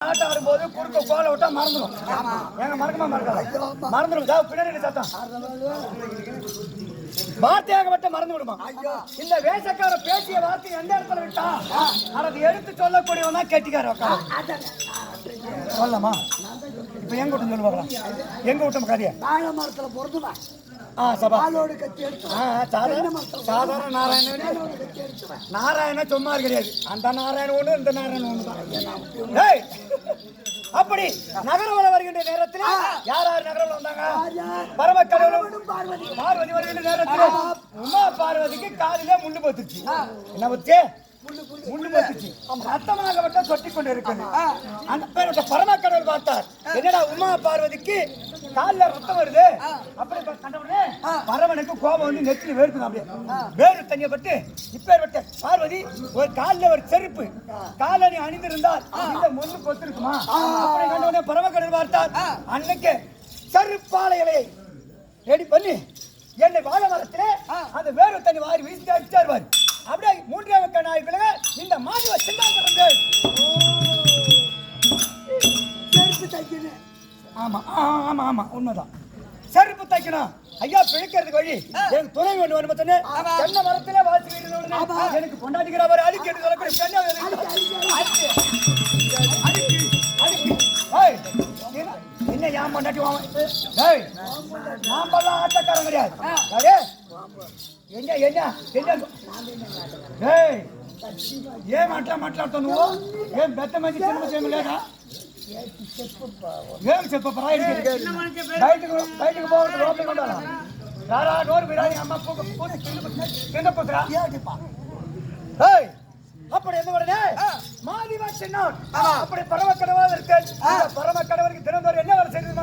ஆட்டம் போது குறுக்க கோல விட்டா மறந்துடும். எங்க மறக்கமா மறக்காத மறந்துடும். பின்னாடி சத்தம் வார்த்தையாக மட்டும் மறந்து விடுமா? இந்த வேஷக்கார பேசிய வார்த்தை எந்த இடத்துல விட்டா அதை எடுத்து சொல்லக்கூடியவன் தான் கெட்டிக்கார சொல்லமா? இப்ப எங்க விட்டு சொல்லுவாங்களா? எங்க விட்டோம் கதைய வாழை மரத்துல பொறுத்துதான் சாதாரண நாராயண சும்மா கிடையாது. அந்த நாராயண ஒண்ணு இந்த நாராயண ஒண்ணுதான். அப்படி நகரம் வருகின்ற நேரத்தில் யார் யார் நகரம் வந்தாங்க? பரமக்கடவுளும் பார்வதி வருகின்ற நேரத்தில் உமா பார்வதிக்கு காலிலே முள்ளு பத்துச்சு. என்ன பத்து? முள்ளு பத்துச்சு. ரத்தமாக விட்ட சொட்டி கொண்டு இருக்கிறது. அந்த பேர் பரமக்கடவுள் பார்த்தார். என்னடா உமா பார்வதிக்கு காலில ரத்தம் வருது. அப்படி கண்டவுடனே பரமனுக்கு கோபம் வந்து நெத்தில வேர்க்குது. அப்படியே வேறு தண்ணியை பட்டு இப்பேற்பட்ட பார்வதி ஒரு காலில் ஒரு செருப்பு காலணி அணிந்திருந்தால் இந்த முள்ளு கொத்திருக்குமா? அப்படி கண்டவுடனே பரமக்கடவுள் பார்த்தார். அன்னைக்கு செருப்பாலைகளை ரெடி பண்ணி என்னை வாழை மரத்திலே அந்த வேறு தண்ணி வாரி வீசி அடிச்சாருவார். அப்படியே மூன்றாவது நாய்க்குள்ள இந்த மாதுவ சின்ன ஆமா ஆமா ஆமா உண்மைதான். செருப்பு தைக்கணும் ஐயா. பிழைக்கிறதுக்கு வழி எனக்கு துணை வேண்டும் வேணும். தென்னை மரத்திலே வாசி எனக்கு கொண்டாடிக்கிறவர் அடிக்கடி என்ன ஏன் கொண்டாட்டி நாமெல்லாம் ஆட்டக்காரன் கிடையாது. என்ன என்ன ஏன் మాట్లాడుతావు నువ్వు? ఏం పెద్ద మంచి చిన్న మంచి ఏమి లేదా? ఏం చెప్పరా? బయటకు పోవద్దు, లోపలికి ఉండాలా? రారా డోర్ బిరాని అమ్మ కింద కూతురా அப்படி எந்த உடனே மாதிவா சின்ன அப்படி பரம கடவுளா இருக்கு. பரம கடவுளுக்கு தினந்தோறும் என்ன வேலை செய்யுது?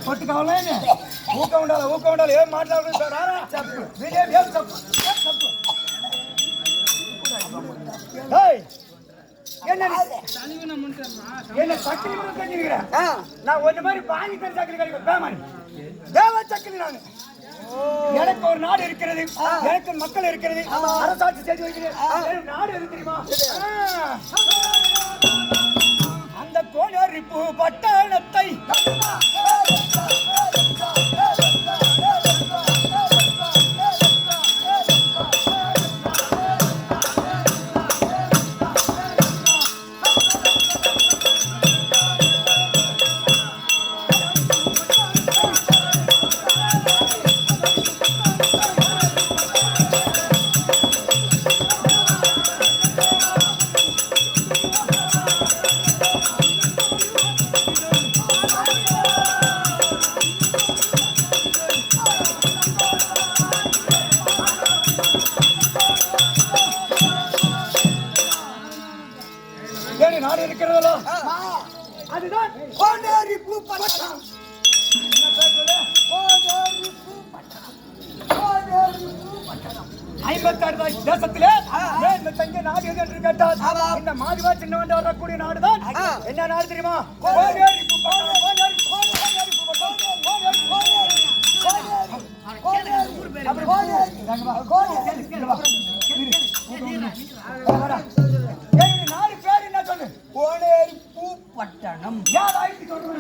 కొట్టు కావాలని ఊక ఉండాలి ఏం మాట్లాడుకుంటారా? చెప్పు என்ன சக்கரி தெரிஞ்சுக்கிறேன். நான் ஒன்னு மாதிரி பாங்கி தர சக்கரி கிடைக்கும் தேவ சக்கரி. நான் எனக்கு ஒரு நாடு இருக்கிறது, எனக்கு மக்கள் இருக்கிறது, அரசாட்சி செய்து வைக்கிறேன். நாடு எது தெரியுமா? அந்த கோனரிப்பு பட்டணத்தை நாடு இருக்கிறதோ அதுதான் கோனரிப்பு பட்டணம். 56 தேசத்திலே தங்க நாடு எது என்று கேட்டால் இந்த மாதுவா சின்னவண்ட வரக்கூடிய நாடுதான். என்ன நாடு தெரியுமா? கோனரிப்பு பட்டணம். நாடு பேர் என்ன சொல்லு? கோனரிப்பு பட்டணம். யார் ஆயிட்டு சொல்லுங்க?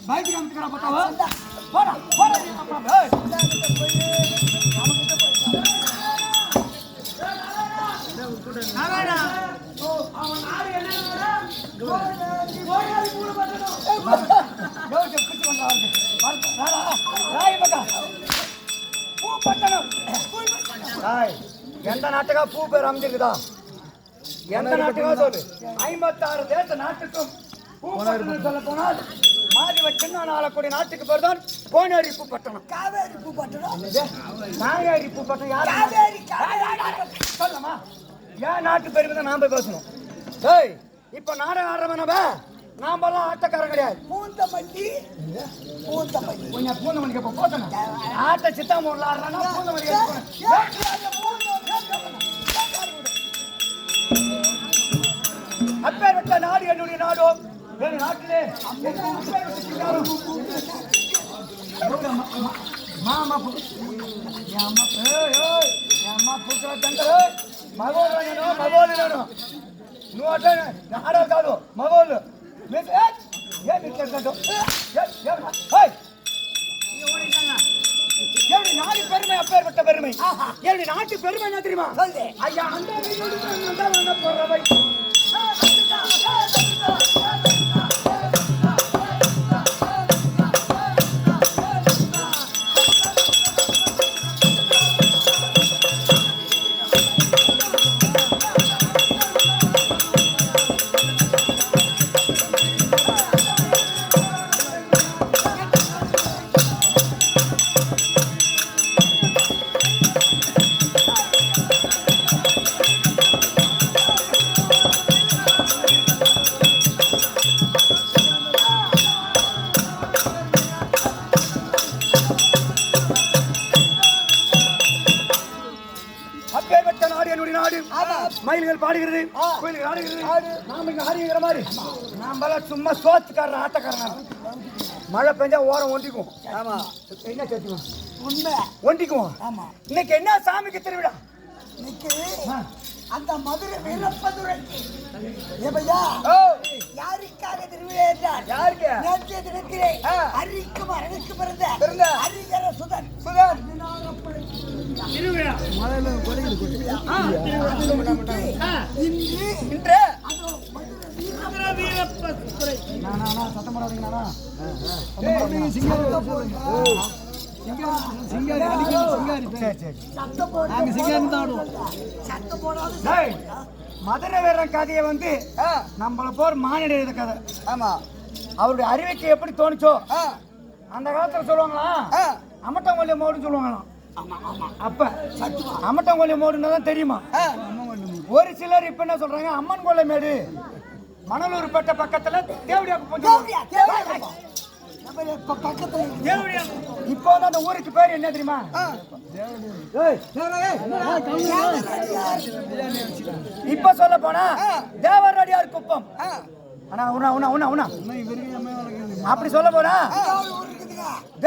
பைக் காமிக்கிறா பார்த்தாவா? போடா போடா நாராயணா அவன் நாடு என்ன? கோனரிப்பு பட்டணம். பூப்பட்டணம். எந்த நாட்டுக்கா பூ பேர் அமைஞ்சிருக்குதா? எந்த நாட்டுக்கா சொல்லு. 56 தேச நாட்டுக்கும் பூப்பட்டணம் சொல்ல போனால் மாதவ சின்ன ஆளக்கூடிய நாட்டுக்கு பேர் தான் கோனேரி பூப்பட்டணம். காவேரி பூப்பட்டணம். காவேரி பூப்பட்டணம் யாரு சொல்லமா? ஏன் நாட்டு பெருமை தான் நாம பேசணும். ஏய், இப்ப நாடகம் ஆடுறவனவ நாமெல்லாம் ஆட்டக்காரன் கிடையாது. பூந்தமல்லி கொஞ்சம் பூந்தமல்லிக்கு இப்போ போத்தணும். ஆட்ட சித்தாமூர்ல ஆடுறானா பூந்தமல்லி அப்பேர் விட்ட நாடு என்னுடைய நாடோ. என் நாட்டிலே மாமா அம்மா பூக்கிற தண்டரு మగోళ్ళు నేను మగోళ్ళు నేను నువ్వు అట్లా ఆడవు కాదు మగోళ్ళు நாடு பெருமை அப்பேற்பட்ட பெருமை. என்னுடைய நாட்டு பெருமை என்ன தெரியுமா? ஐயா அந்த போறவை மயில்கள் பாடுகிறது, கோயில்கள் ஆடுகிறது, நாம இங்க ஆடுகிற மாதிரி நாமெல்லாம் சும்மா சோத்துக்காரன் ஆட்டக்காரன். மழை பெஞ்சா ஓரம் ஒண்டிக்குவோம். ஆமா, என்ன சேர்த்துக்குவோம்? உண்மை ஒண்டிக்குவோம். ஆமா, இன்னைக்கு என்ன சாமிக்கு திருவிழா? இன்னைக்கு அந்த மதுரை வீரப்பதுரைக்கு யாருக்காக திருவிழா என்றால் யாருக்கு? நேற்றைய தினத்திலே அரிக்கும் அரணுக்கு பிறந்த அரிகர சுதன் திருவிழா இன்று சத்தம் போடாதீங்களா? மதுரை வீரன் கதையை வந்து நம்மள போர் மானிட எழுத கதை. ஆமா, அவருடைய அறிவிக்கை எப்படி தோணுச்சோ அந்த காலத்துல சொல்லுவாங்களா அமட்டங்கொல்லிய மோடுன்னு சொல்லுவாங்களாம். அப்ப அமட்டங்கொல்லிய மோடுன்னு தான் தெரியுமா? ஒரு சிலர் இப்ப என்ன சொல்றாங்க, அம்மன் கொல்லை மேடு மணலூர் பட்ட பக்கத்துல தேவடியாக்கு இப்போ அந்த ஊருக்கு பேர் என்ன தெரியுமா? இப்ப சொல்ல போனா தேவரடியார் குப்பம். அப்படி சொல்ல போனா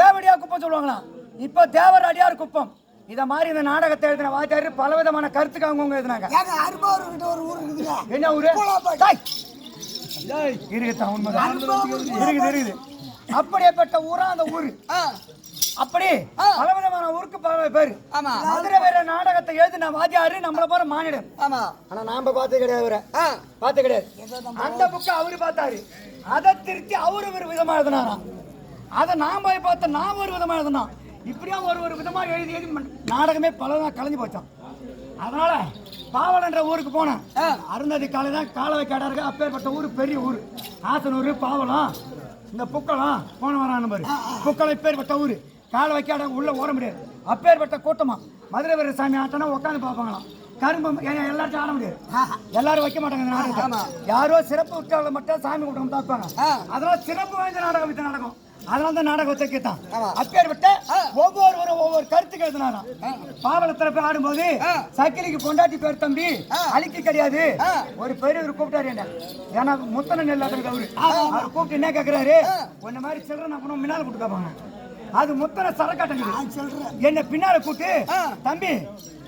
தேவடியார் குப்பம் சொல்லுவாங்களா. இப்ப தேவரடியார் குப்பம். இத மாதிரி இந்த நாடகத்தை எழுதின வாத்தியாரு பலவிதமான கருத்துக்கு அவங்க எழுதினாங்க. என்ன ஊரு? இருக்குதான், உண்மைதான் இருக்குது. அப்படியேப்பட்ட ஊரா அந்த ஊரு. அப்படி பலவிதமான ஊருக்கு பல பேரு. மதுரை வேற நாடகத்தை எழுதின வாத்தியாரு நம்மள போற மானிடம். ஆனா நாம பார்த்து கிடையாது, பார்த்து கிடையாது. அந்த புக்க அவரு பார்த்தாரு, அதை திருத்தி அவரு ஒரு விதமா எழுதினாராம். அதை நாம போய் பார்த்த நாம ஒரு விதமா எழுதினோம். இப்படியா ஒரு விதமா எழுதி எழுதி நாடகமே பல கலைஞ்சு போச்சோம். அதனால பாவல் என்ற ஊருக்கு போனேன். அருந்ததி காலை தான் கால வைக்காடா இருக்கு. அப்பேற்பட்ட ஊர் பெரிய ஊர். ஆசனூர், பாவலம், இந்த புக்களம் போன வரான்னு பாரு. புக்களம் இப்பேற்பட்ட ஊர். கால வைக்காட உள்ள ஓட முடியாது. அப்பேற்பட்ட கூட்டமா மதுரை வீர சாமி ஆட்டனா உட்காந்து பார்ப்பாங்களாம். கரும்பு எல்லாத்தையும் ஆட முடியாது, எல்லாரும் வைக்க மாட்டாங்க இந்த நாடகத்தை. யாரோ சிறப்பு விட்டால மட்டும் சாமி கூட்டம் பார்ப்பாங்க. அதனால சிறப்பு வாய்ந்த நாடகம் இந்த நாடகம். அதனால தான் நாடகத்தை கேட்டான். அப்பேற்பட்ட ஒவ்வொருவரும் ஒவ்வொரு கருத்துக்கு எழுதினாராம். பாவலத்துல போய் ஆடும்போது சக்கிலிக்கு பொண்டாட்டி பேர் தம்பி அழிக்க கிடையாது. ஒரு பெரியவர் கூப்பிட்டாரு என்ன, ஏன்னா முத்தன நெல் அவரு. அவர் கூப்பிட்டு என்ன கேட்கிறாரு, உன்ன மாதிரி சில்லற நான் பண்ண முன்னால கூப்பிட்டு கேட்பாங்க. அது முத்தன சரக்காட்டங்க என்ன பின்னால கூப்பிட்டு தம்பி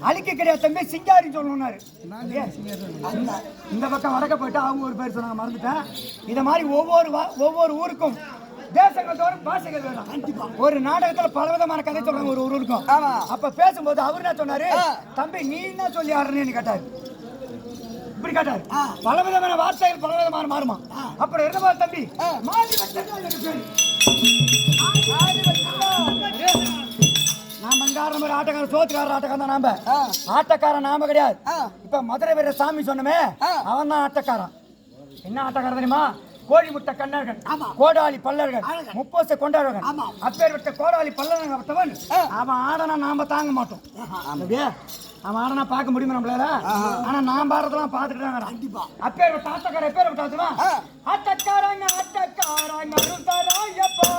அழிக்க கிடையாது தம்பி சிங்காரின்னு சொல்லணும்னாரு. இந்த பக்கம் வடக்க போயிட்டு அவங்க ஒரு பேர் சொன்னாங்க, மறந்துட்டேன். இத மாதிரி ஒவ்வொரு ஊருக்கும் தேசங்கள் தோறும் பாஷைகள் வேணும். ஒரு நாடகத்துல பலவிதமான கதை சொல்றாங்க ஒரு ஊருக்கும். அப்ப பேசும்போது அவரு என்ன சொன்னாரு, தம்பி நீ என்ன சொல்லி ஆடுறேன்னு கேட்டாரு. இப்படி கேட்டாரு. பலவிதமான வார்த்தைகள் பலவிதமான மாறுமா. அப்புறம் இருந்தபோது தம்பி மாறி வச்சது நாம அங்காரம் ஒரு ஆட்டக்காரன் சோத்துக்காரர் ஆட்டக்காரன் தான் நாம ஆட்டக்காரன் நாம கிடையாது. இப்ப மதுரை வீர சாமி சொன்னமே அவன் தான் ஆட்டக்காரன். என்ன ஆட்டக்காரன் தெரியுமா? கோழி முட்டை கண்ணர்கள், கோடாளி பல்லர்கள், முப்போசை கொண்டாடுகள், அப்பேற்பட்ட கோடாளி பல்லவன் அவன் ஆடனா நாம தாங்க மாட்டோம். அவன் ஆடனா பார்க்க முடியுமா நம்மளால? ஆனா நான் பாடுறதெல்லாம் பார்த்துட்டு தான் அப்பேற்பட்ட ஆட்டக்காரன் எப்பேற்பட்ட ஆட்டக்காரங்க ஆட்டக்காரங்க அருள்தராயப்பா